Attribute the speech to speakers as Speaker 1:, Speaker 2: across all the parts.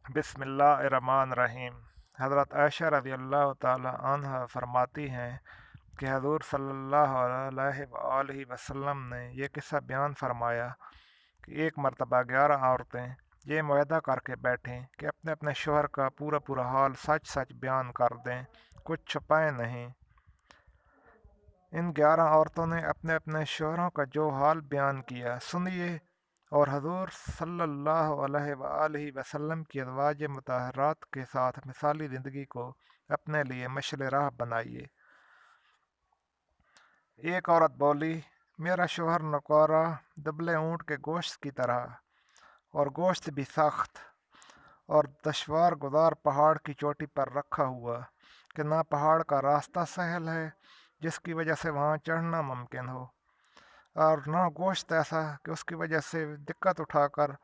Speaker 1: बिस्मिल्लाहिर्रहमानिर्रहीम। हज़रत आयशा रज़ी अल्लाह ताला अन्हा फरमाती हैं कि हज़ूर सल्लल्लाहु अलैहि वसल्लम ने ये किस्सा बयान फरमाया कि एक मरतबा 11 औरतें ये मुआहदा करके बैठीं कि अपने अपने शोहर का पूरा पूरा हाल सच सच बयान कर दें, कुछ छुपाएं नहीं। इन 11 औरतों ने अपने अपने शोहरों का जो हाल बयान किया सुनिए और हजूर सल्लल्लाहु अलैहि वसल्लम की अज़वाज मुतहरात के साथ मिसाली ज़िंदगी को अपने लिए मशल राह बनाइए। एक औरत बोली, मेरा शोहर नौकरा दुबले ऊँट के गोश्त की तरह, और गोश्त भी सख्त और दुश्वार गुजार पहाड़ की चोटी पर रखा हुआ कि ना पहाड़ का रास्ता सहल है जिसकी वजह से वहाँ चढ़ना मुमकिन हो, और ना गोश्त ऐसा कि उसकी वजह से दिक्कत उठाकर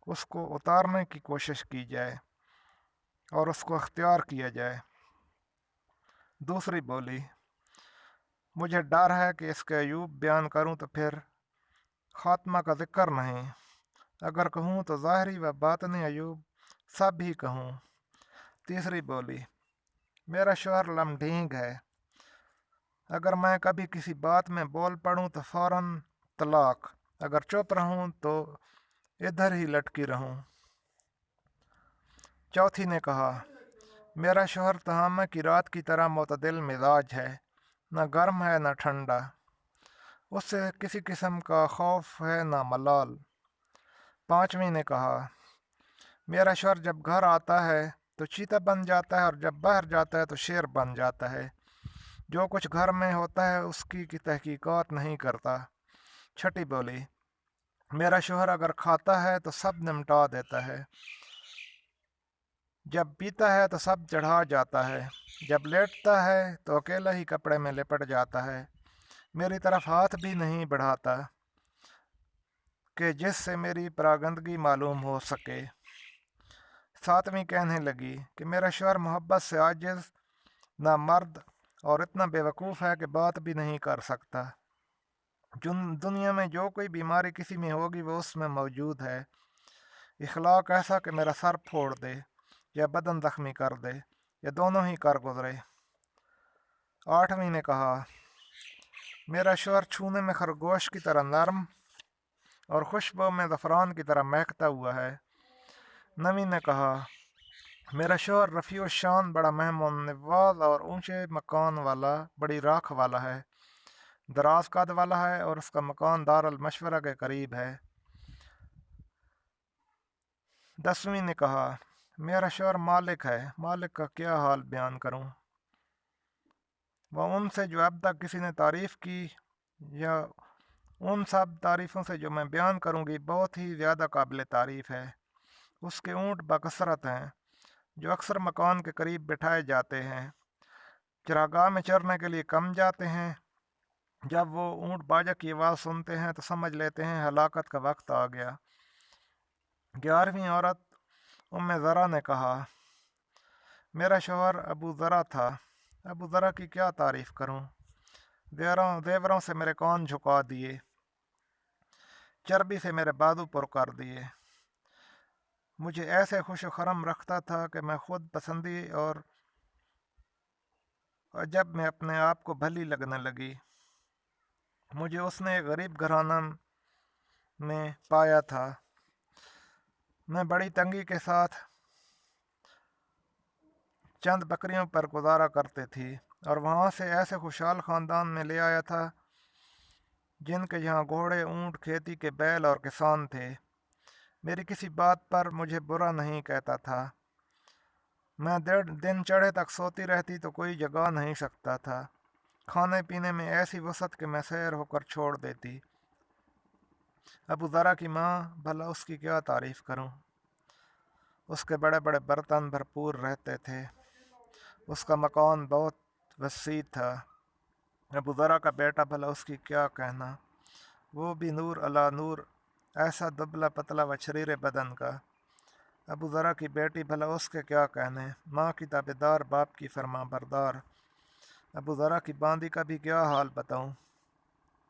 Speaker 1: उसको उतारने की कोशिश की जाए और उसको अख्तियार किया जाए। दूसरी बोली, मुझे डर है कि इसके अयूब बयान करूं तो फिर ख़ात्मा का जिक्र नहीं, अगर कहूं तो ज़ाहरी व बातनी अयूब सब ही कहूं। तीसरी बोली, मेरा शोहर लमढींग है, अगर मैं कभी किसी बात में बोल पड़ूं तो फ़ौरन तलाक, अगर चुप रहूं तो इधर ही लटकी रहूं। चौथी ने कहा, मेरा शोहर तहामा की रात की तरह मुतदिल मिजाज है, न गर्म है न ठंडा, उससे किसी किस्म का खौफ है न मलाल। पांचवी ने कहा, मेरा शोहर जब घर आता है तो चीता बन जाता है और जब बाहर जाता है तो शेर बन जाता है, जो कुछ घर में होता है उसकी की तहकीकात नहीं करता। छठी बोली, मेरा शोहर अगर खाता है तो सब निमटा देता है, जब पीता है तो सब चढ़ा जाता है, जब लेटता है तो अकेला ही कपड़े में लिपट जाता है, मेरी तरफ हाथ भी नहीं बढ़ाता कि जिससे मेरी परागंदगी मालूम हो सके। सातवीं कहने लगी कि मेरा शोहर मोहब्बत से आजिज़ ना मर्द और इतना बेवकूफ़ है कि बात भी नहीं कर सकता। दुनिया में जो कोई बीमारी किसी में होगी वो उसमें मौजूद है। इखलाक ऐसा कि मेरा सर फोड़ दे या बदन ज़ख्मी कर दे या दोनों ही कर गुजरे। आठवीं ने कहा, मेरा शोहर छूने में खरगोश की तरह नरम और खुशबू में ज़फ़रान की तरह महकता हुआ है। नवीं ने कहा, मेरा शोहर रफ़ी शान बड़ा मेहमान नवाज और ऊंचे मकान वाला बड़ी राख वाला है, दराज कद वाला है और उसका मकान दारुल मशवरा के करीब है। दसवीं ने कहा, मेरा शोहर मालिक है, मालिक का क्या हाल बयान करूं, वह उनसे जो अब तक किसी ने तारीफ़ की या उन सब तारीफ़ों से जो मैं बयान करूंगी बहुत ही ज़्यादा काबिल तारीफ़ है। उसके ऊँट बकसरत हैं जो अक्सर मकान के करीब बिठाए जाते हैं, चरागाह में चरने के लिए कम जाते हैं। जब वो ऊँट बाजा की आवाज़ सुनते हैं तो समझ लेते हैं हलाकत का वक्त आ गया। 11वीं औरत उम्मे ज़रा ने कहा, मेरा शोहर अबू ज़रा था, अबू ज़रा की क्या तारीफ़ करूं, जेवरों से मेरे कान झुका दिए, चर्बी से मेरे बाजू पर कर दिए, मुझे ऐसे खुश खरम रखता था कि मैं खुद पसंदी और जब मैं अपने आप को भली लगने लगी। मुझे उसने एक गरीब घराना में पाया था, मैं बड़ी तंगी के साथ चंद बकरियों पर गुजारा करते थी और वहाँ से ऐसे खुशहाल ख़ानदान में ले आया था जिनके यहाँ घोड़े ऊँट खेती के बैल और किसान थे। मेरी किसी बात पर मुझे बुरा नहीं कहता था, मैं डेढ़ दिन चढ़े तक सोती रहती तो कोई जगा नहीं सकता था, खाने पीने में ऐसी वसत कि मैं सैर होकर छोड़ देती। अबू ज़रा की माँ, भला उसकी क्या तारीफ़ करूँ, उसके बड़े बड़े बर्तन भरपूर रहते थे, उसका मकान बहुत वसी था। अबू ज़रा का बेटा, भला उसकी क्या कहना, वो भी नूर अला नूर, ऐसा दुबला पतला व शरीर बदन का। अबू ज़रा की बेटी, भला उसके क्या कहने, माँ की ताबेदार बाप की फरमा बरदार। अबू ज़रा की बांदी का भी क्या हाल बताऊँ,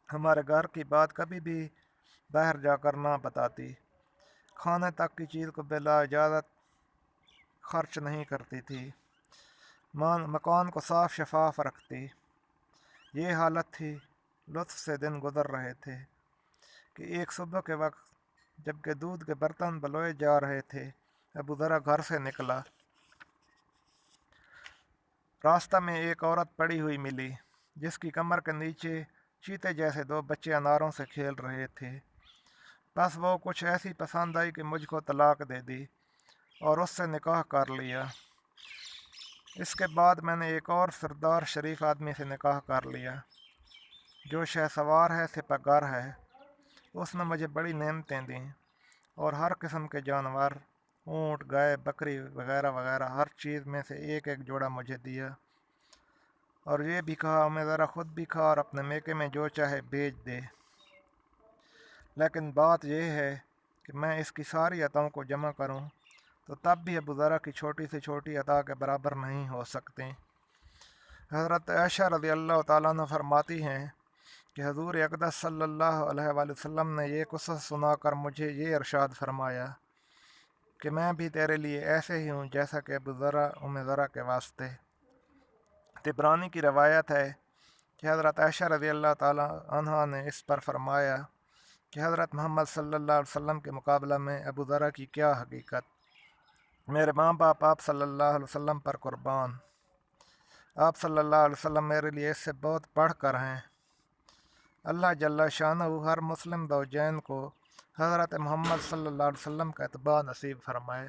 Speaker 1: हमारे घर की बात कभी भी बाहर जाकर ना बताती, खाने तक की चीज़ को बिला इजाज़त خرچ نہیں کرتی تھی، مکان کو صاف شفاف رکھتی۔ یہ حالت تھی، لطف سے دن گزر رہے تھے کہ ایک صبح کے وقت جب کہ دودھ کے برتن بلوئے جا رہے تھے، ابو ذرا گھر سے نکلا۔ راستہ میں ایک عورت پڑی ہوئی ملی جس کی کمر کے نیچے چیتے جیسے دو بچے اناروں سے کھیل رہے تھے۔ بس وہ کچھ ایسی پسند آئی کہ مجھ کو طلاق دے دی اور اس سے نکاح کر لیا۔ اس کے بعد میں نے ایک اور سردار شریف آدمی سے نکاح کر لیا جو شہ سوار ہے، سپہ گر ہے۔ اس نے مجھے بڑی نعمتیں دیں اور ہر قسم کے جانور، اونٹ، گائے، بکری وغیرہ وغیرہ، ہر چیز میں سے ایک ایک جوڑا مجھے دیا، اور یہ بھی کہا میں ذرا خود بھی کھا اور اپنے میکے میں جو چاہے بیچ دے۔ لیکن بات یہ ہے کہ میں اس کی ساری عطاؤں کو جمع کروں تو تب بھی ابو ذرا کی چھوٹی سے چھوٹی عطا کے برابر نہیں ہو سکتے۔ حضرت عائشہ رضی اللہ تعالیٰ عنہ فرماتی ہیں کہ حضور اقدس صلی اللہ علیہ وآلہ وسلم نے یہ قصہ سنا کر مجھے یہ ارشاد فرمایا کہ میں بھی تیرے لیے ایسے ہی ہوں جیسا کہ ابو ذرا ام ذرا کے واسطے۔ طبرانی کی روایت ہے کہ حضرت عائشہ رضی اللہ تعالیٰ عنہ نے اس پر فرمایا کہ حضرت محمد صلی اللہ علیہ وسلم کے مقابلہ میں ابو ذرا کی کیا حقیقت، میرے ماں باپ آپ صلی اللہ علیہ وسلم پر قربان، آپ صلی اللہ علیہ وسلم میرے لیے اس سے بہت بڑھ کر ہیں۔ اللہ جل شانہ ہر مسلم زوجین کو حضرت محمد صلی اللہ علیہ وسلم کا اتباع نصیب فرمائے۔